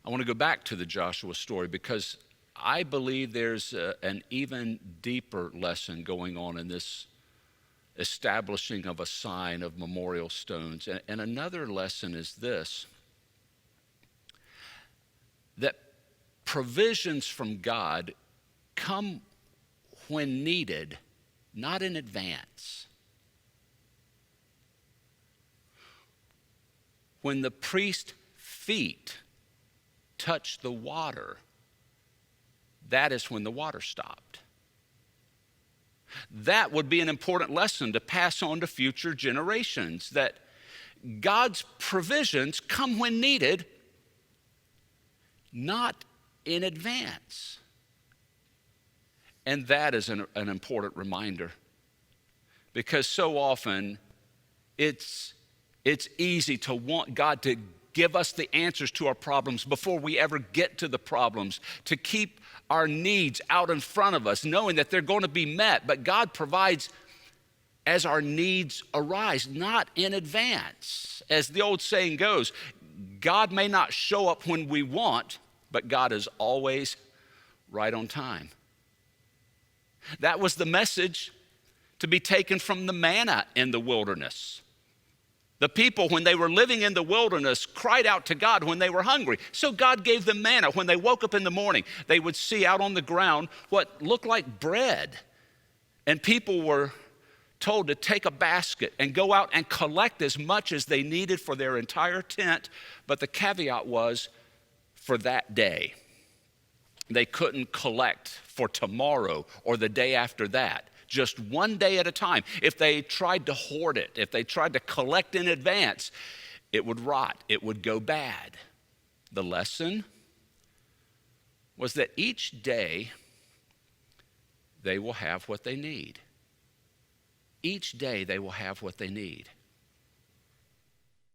I want to go back to the Joshua story because I believe there's an even deeper lesson going on in this establishing of a sign of memorial stones. And another lesson is this, that provisions from God come when needed, not in advance. When the priest's feet touched the water, that is when the water stopped. That would be an important lesson to pass on to future generations, that God's provisions come when needed, not in advance. And that is an important reminder, because so often it's easy to want God to give us the answers to our problems before we ever get to the problems, to keep our needs out in front of us, knowing that they're going to be met. But God provides as our needs arise, not in advance. As the old saying goes, God may not show up when we want, but God is always right on time. That was the message to be taken from the manna in the wilderness. The people, when they were living in the wilderness, cried out to God when they were hungry. So God gave them manna. When they woke up in the morning, they would see out on the ground what looked like bread. And people were told to take a basket and go out and collect as much as they needed for their entire tent. But the caveat was for that day. They couldn't collect for tomorrow or the day after that. Just one day at a time. If they tried to hoard it, if they tried to collect in advance, it would rot, it would go bad. The lesson was that each day they will have what they need. Each day they will have what they need.